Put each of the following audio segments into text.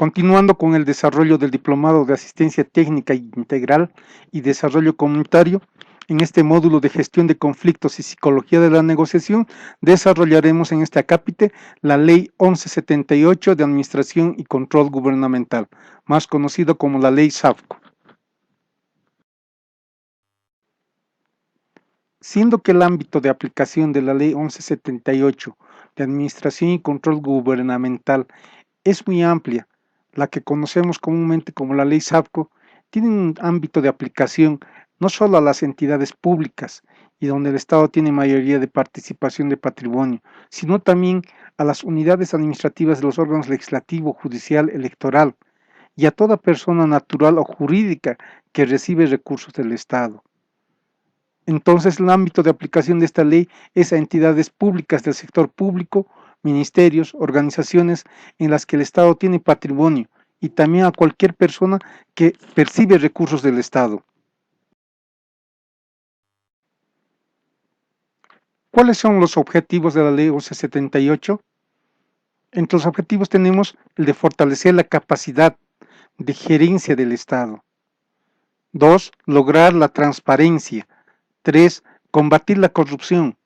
Continuando con el desarrollo del Diplomado de Asistencia Técnica Integral y Desarrollo Comunitario, en este módulo de Gestión de Conflictos y Psicología de la Negociación, desarrollaremos en este acápite la Ley 1178 de Administración y Control Gubernamental, más conocido como la Ley SAFCO. Siendo que el ámbito de aplicación de la Ley 1178 de Administración y Control Gubernamental es muy amplia, la que conocemos comúnmente como la Ley SAFCO tiene un ámbito de aplicación no solo a las entidades públicas y donde el Estado tiene mayoría de participación de patrimonio, sino también a las unidades administrativas de los órganos legislativo, judicial, electoral y a toda persona natural o jurídica que recibe recursos del Estado. Entonces, el ámbito de aplicación de esta ley es a entidades públicas del sector público, ministerios, organizaciones en las que el Estado tiene patrimonio y también a cualquier persona que percibe recursos del Estado. ¿Cuáles son los objetivos de la ley 1178? Entre los objetivos tenemos el de fortalecer la capacidad de gerencia del Estado. 2. Lograr la transparencia. 3. Combatir la corrupción.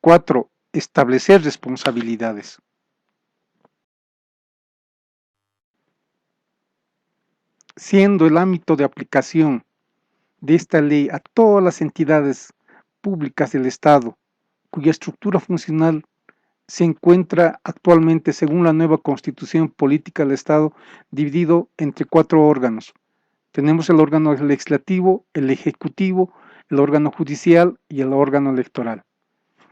4. Establecer responsabilidades. Siendo el ámbito de aplicación de esta ley a todas las entidades públicas del Estado, cuya estructura funcional se encuentra actualmente, según la nueva Constitución Política del Estado, dividido entre 4 órganos. Tenemos el órgano legislativo, el ejecutivo, el órgano judicial y el órgano electoral.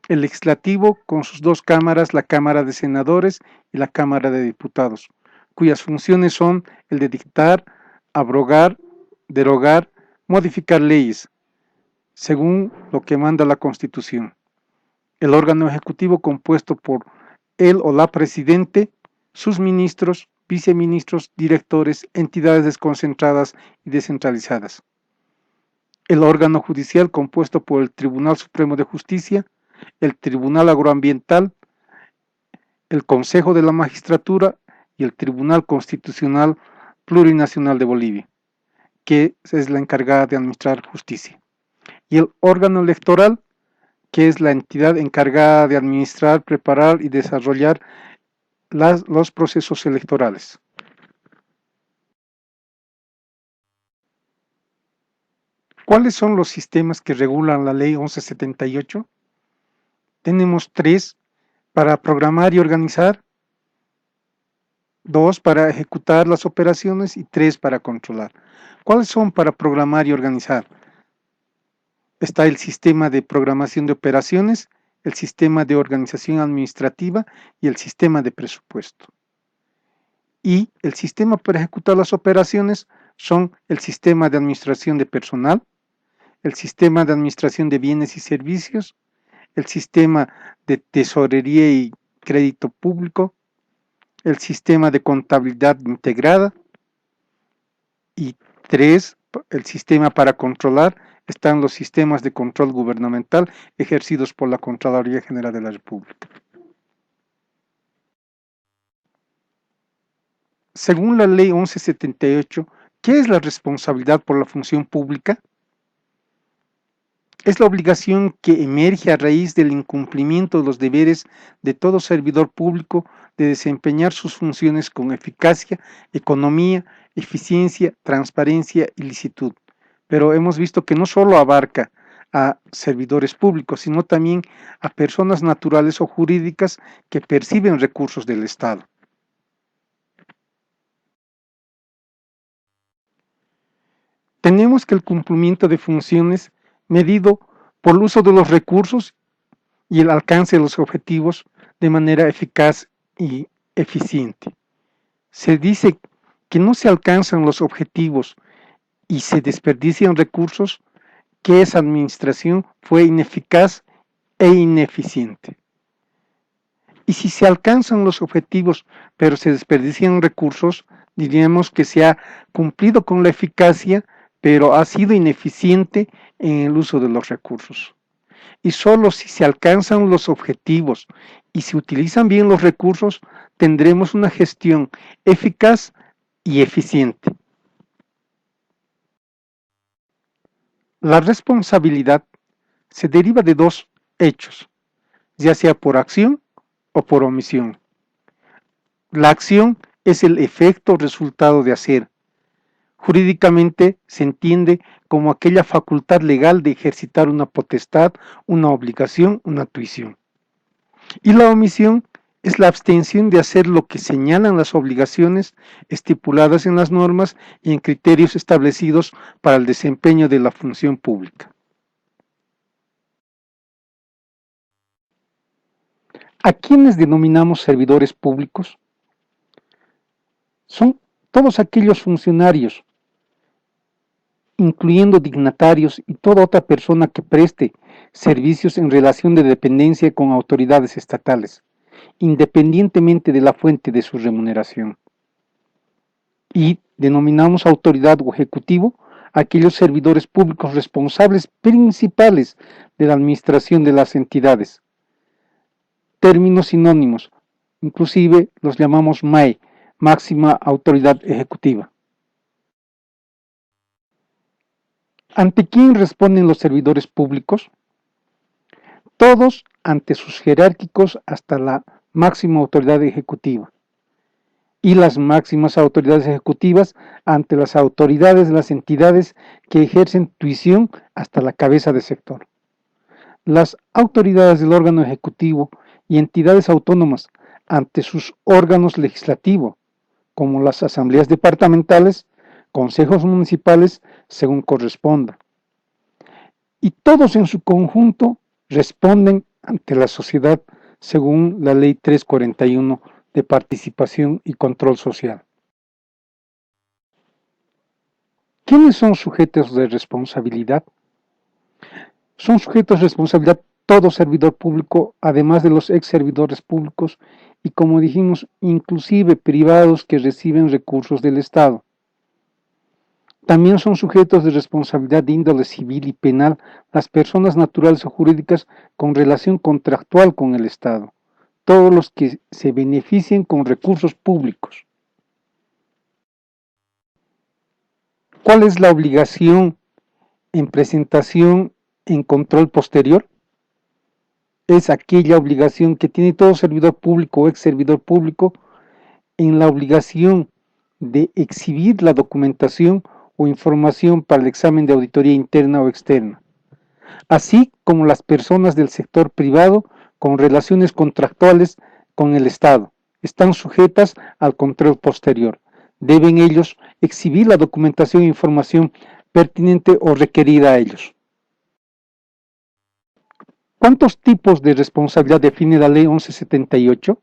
El legislativo con sus 2 cámaras, la Cámara de Senadores y la Cámara de Diputados, cuyas funciones son el de dictar, abrogar, derogar, modificar leyes, según lo que manda la Constitución. El órgano ejecutivo compuesto por él o la presidente, sus ministros, viceministros, directores, entidades desconcentradas y descentralizadas. El órgano judicial compuesto por el Tribunal Supremo de Justicia, el Tribunal Agroambiental, el Consejo de la Magistratura y el Tribunal Constitucional Plurinacional de Bolivia, que es la encargada de administrar justicia. Y el órgano electoral, que es la entidad encargada de administrar, preparar y desarrollar los procesos electorales. ¿Cuáles son los sistemas que regulan la ley 1178? Tenemos 3 para programar y organizar, 2 para ejecutar las operaciones y 3 para controlar. ¿Cuáles son para programar y organizar? Está el sistema de programación de operaciones, el sistema de organización administrativa y el sistema de presupuesto. Y el sistema para ejecutar las operaciones son el sistema de administración de personal, el sistema de administración de bienes y servicios, el sistema de tesorería y crédito público, el sistema de contabilidad integrada y 3, el sistema para controlar, están los sistemas de control gubernamental ejercidos por la Contraloría General de la República. Según la ley 1178, ¿qué es la responsabilidad por la función pública? Es la obligación que emerge a raíz del incumplimiento de los deberes de todo servidor público de desempeñar sus funciones con eficacia, economía, eficiencia, transparencia y licitud. Pero hemos visto que no solo abarca a servidores públicos, sino también a personas naturales o jurídicas que perciben recursos del Estado. Tenemos que el cumplimiento de funciones medido por el uso de los recursos y el alcance de los objetivos de manera eficaz y eficiente. Se dice que no se alcanzan los objetivos y se desperdician recursos, que esa administración fue ineficaz e ineficiente. Y si se alcanzan los objetivos, pero se desperdician recursos, diríamos que se ha cumplido con la eficacia, pero ha sido ineficiente en el uso de los recursos. Y solo si se alcanzan los objetivos y se utilizan bien los recursos, tendremos una gestión eficaz y eficiente. La responsabilidad se deriva de dos hechos, ya sea por acción o por omisión. La acción es el efecto o resultado de hacer. Jurídicamente se entiende como aquella facultad legal de ejercitar una potestad, una obligación, una tuición. Y la omisión es la abstención de hacer lo que señalan las obligaciones estipuladas en las normas y en criterios establecidos para el desempeño de la función pública. ¿A quiénes denominamos servidores públicos? Son todos aquellos funcionarios, incluyendo dignatarios y toda otra persona que preste servicios en relación de dependencia con autoridades estatales, independientemente de la fuente de su remuneración. Y denominamos autoridad o ejecutivo a aquellos servidores públicos responsables principales de la administración de las entidades. Términos sinónimos, inclusive los llamamos MAE, máxima autoridad ejecutiva. ¿Ante quién responden los servidores públicos? Todos ante sus jerárquicos hasta la máxima autoridad ejecutiva. Y las máximas autoridades ejecutivas ante las autoridades de las entidades que ejercen tuición hasta la cabeza de sector. Las autoridades del órgano ejecutivo y entidades autónomas ante sus órganos legislativos, como las asambleas departamentales, consejos municipales, según corresponda. Y todos en su conjunto responden ante la sociedad según la Ley 341 de Participación y Control Social. ¿Quiénes son sujetos de responsabilidad? Son sujetos de responsabilidad todo servidor público, además de los ex servidores públicos y, como dijimos, inclusive privados que reciben recursos del Estado. También son sujetos de responsabilidad de índole civil y penal las personas naturales o jurídicas con relación contractual con el Estado, todos los que se beneficien con recursos públicos. ¿Cuál es la obligación en presentación en control posterior? Es aquella obligación que tiene todo servidor público o ex servidor público en la obligación de exhibir la documentación o información para el examen de auditoría interna o externa, así como las personas del sector privado con relaciones contractuales con el Estado, están sujetas al control posterior. Deben ellos exhibir la documentación e información pertinente o requerida a ellos. ¿Cuántos tipos de responsabilidad define la Ley 1178?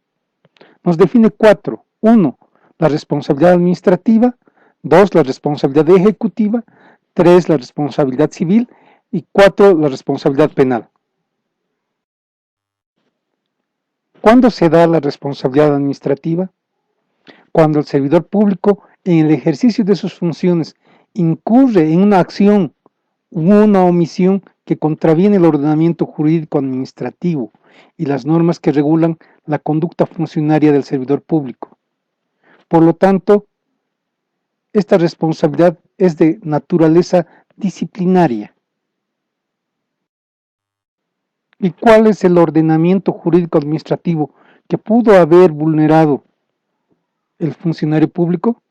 Nos define 4. 1. La responsabilidad administrativa. 2. La responsabilidad ejecutiva. 3. La responsabilidad civil. Y 4. La responsabilidad penal. ¿Cuándo se da la responsabilidad administrativa? Cuando el servidor público, en el ejercicio de sus funciones, incurre en una acción u una omisión que contraviene el ordenamiento jurídico administrativo y las normas que regulan la conducta funcionaria del servidor público. Por lo tanto, esta responsabilidad es de naturaleza disciplinaria. ¿Y cuál es el ordenamiento jurídico administrativo que pudo haber vulnerado el funcionario público?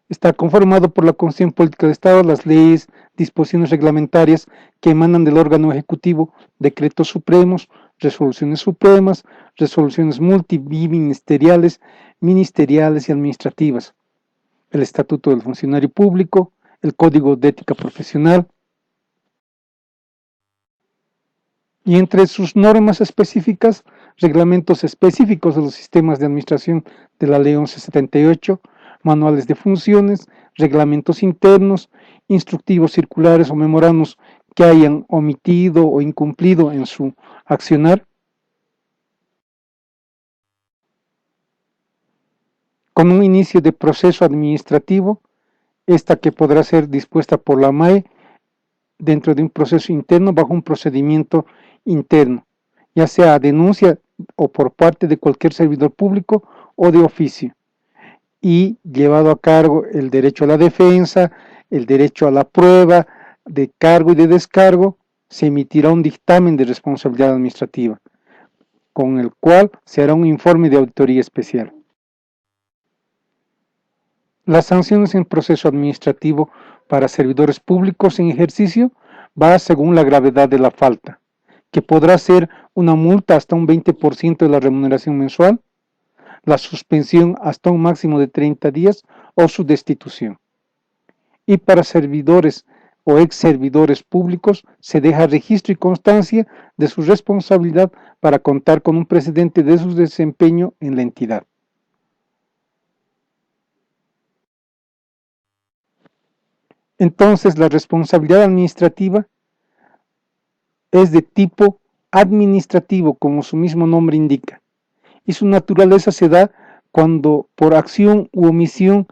Está conformado por la Constitución Política del Estado, las leyes, disposiciones reglamentarias que emanan del órgano ejecutivo, decretos supremos, resoluciones supremas, resoluciones multiministeriales, ministeriales y administrativas, el Estatuto del Funcionario Público, el Código de Ética Profesional. Y entre sus normas específicas, reglamentos específicos de los sistemas de administración de la Ley 1178, manuales de funciones, reglamentos internos, instructivos circulares o memorandos que hayan omitido o incumplido en su accionar. Con un inicio de proceso administrativo, esta que podrá ser dispuesta por la MAE dentro de un proceso interno bajo un procedimiento interno, ya sea a denuncia o por parte de cualquier servidor público o de oficio. y llevado a cargo el derecho a la defensa, el derecho a la prueba de cargo y de descargo, se emitirá un dictamen de responsabilidad administrativa, con el cual se hará un informe de auditoría especial. Las sanciones en proceso administrativo para servidores públicos en ejercicio va según la gravedad de la falta, que podrá ser una multa hasta un 20% de la remuneración mensual, la suspensión hasta un máximo de 30 días o su destitución. Y para servidores o ex servidores públicos se deja registro y constancia de su responsabilidad para contar con un precedente de su desempeño en la entidad. Entonces, la responsabilidad administrativa es de tipo administrativo, como su mismo nombre indica, y su naturaleza se da cuando por acción u omisión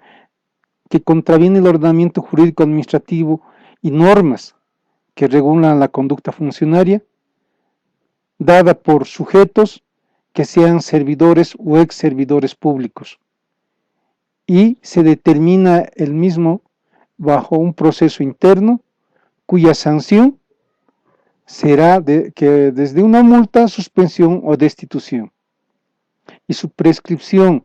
que contraviene el ordenamiento jurídico administrativo y normas que regulan la conducta funcionaria, dada por sujetos que sean servidores o ex servidores públicos, y se determina el mismo bajo un proceso interno cuya sanción será desde una multa, suspensión o destitución, y su prescripción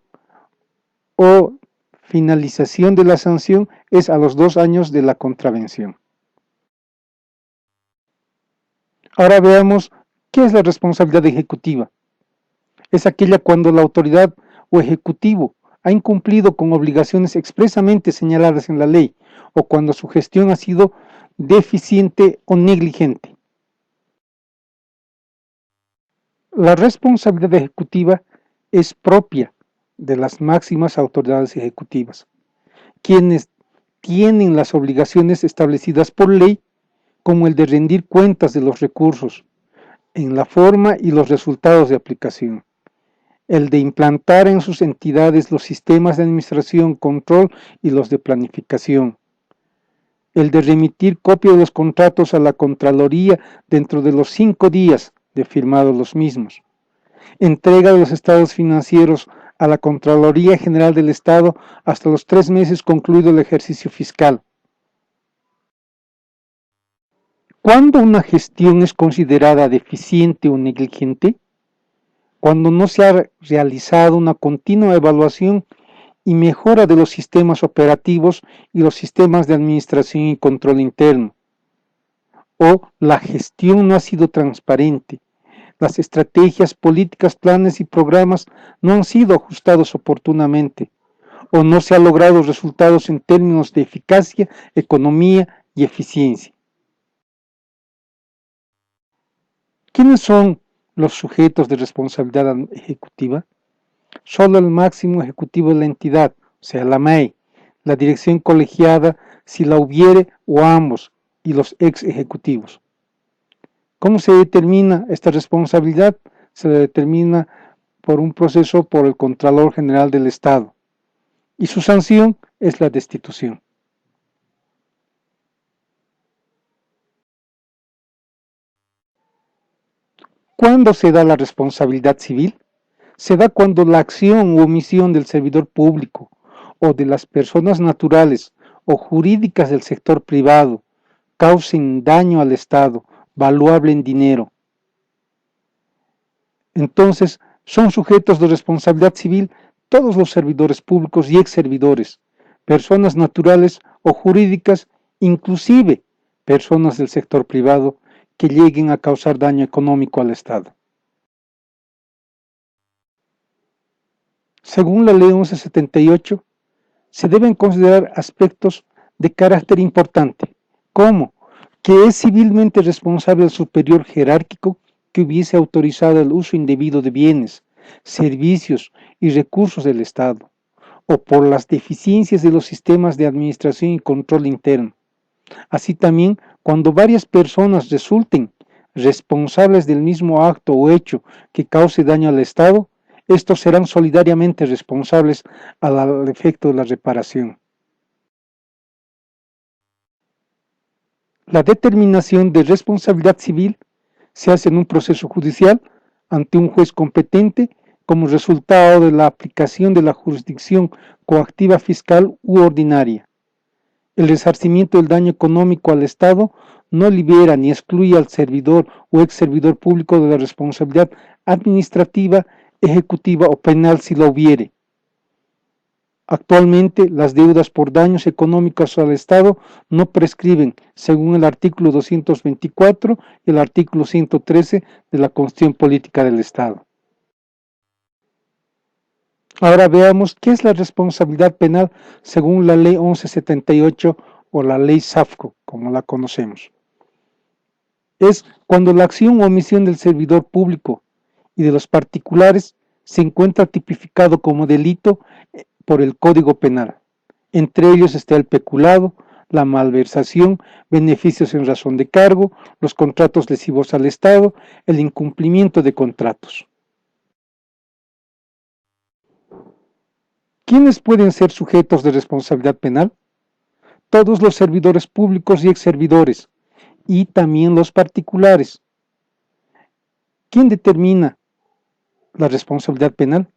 o finalización de la sanción es a los 2 años de la contravención. Ahora veamos qué es la responsabilidad ejecutiva. Es aquella cuando la autoridad o ejecutivo ha incumplido con obligaciones expresamente señaladas en la ley o cuando su gestión ha sido deficiente o negligente. La responsabilidad ejecutiva es propia de las máximas autoridades ejecutivas, quienes tienen las obligaciones establecidas por ley, como el de rendir cuentas de los recursos, en la forma y los resultados de aplicación, el de implantar en sus entidades los sistemas de administración, control y los de planificación, el de remitir copia de los contratos a la Contraloría dentro de los 5 días de firmados los mismos, entrega de los estados financieros a la Contraloría General del Estado hasta los 3 meses concluido el ejercicio fiscal. ¿Cuándo una gestión es considerada deficiente o negligente? Cuando no se ha realizado una continua evaluación y mejora de los sistemas operativos y los sistemas de administración y control interno, o la gestión no ha sido transparente, las estrategias, políticas, planes y programas no han sido ajustados oportunamente, o no se han logrado resultados en términos de eficacia, economía y eficiencia. ¿Quiénes son los sujetos de responsabilidad ejecutiva? Solo el máximo ejecutivo de la entidad, o sea, la MAE, la dirección colegiada, si la hubiere, o ambos, y los ex ejecutivos. ¿Cómo se determina esta responsabilidad? Se determina por un proceso por el Contralor General del Estado, y su sanción es la destitución. ¿Cuándo se da la responsabilidad civil? Se da cuando la acción u omisión del servidor público o de las personas naturales o jurídicas del sector privado causen daño al Estado, valuable en dinero. Entonces, son sujetos de responsabilidad civil todos los servidores públicos y ex servidores, personas naturales o jurídicas, inclusive personas del sector privado que lleguen a causar daño económico al Estado. Según la Ley 1178, se deben considerar aspectos de carácter importante, como que es civilmente responsable el superior jerárquico que hubiese autorizado el uso indebido de bienes, servicios y recursos del Estado, o por las deficiencias de los sistemas de administración y control interno. Así también, cuando varias personas resulten responsables del mismo acto o hecho que cause daño al Estado, estos serán solidariamente responsables al efecto de la reparación. La determinación de responsabilidad civil se hace en un proceso judicial ante un juez competente como resultado de la aplicación de la jurisdicción coactiva fiscal u ordinaria. El resarcimiento del daño económico al Estado no libera ni excluye al servidor o ex servidor público de la responsabilidad administrativa, ejecutiva o penal si la hubiere. Actualmente, las deudas por daños económicos al Estado no prescriben, según el artículo 224 y el artículo 113 de la Constitución Política del Estado. Ahora veamos qué es la responsabilidad penal según la Ley 1178 o la Ley SAFCO, como la conocemos. Es cuando la acción o omisión del servidor público y de los particulares se encuentra tipificado como delito por el Código Penal. Entre ellos está el peculado, la malversación, beneficios en razón de cargo, los contratos lesivos al Estado, el incumplimiento de contratos. ¿Quiénes pueden ser sujetos de responsabilidad penal? Todos los servidores públicos y exservidores, y también los particulares. ¿Quién determina la responsabilidad penal?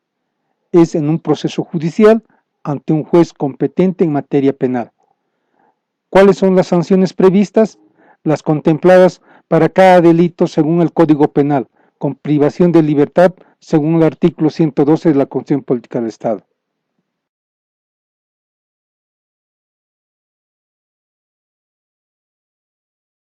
Es en un proceso judicial ante un juez competente en materia penal. ¿Cuáles son las sanciones previstas? Las contempladas para cada delito según el Código Penal, con privación de libertad según el artículo 112 de la Constitución Política del Estado.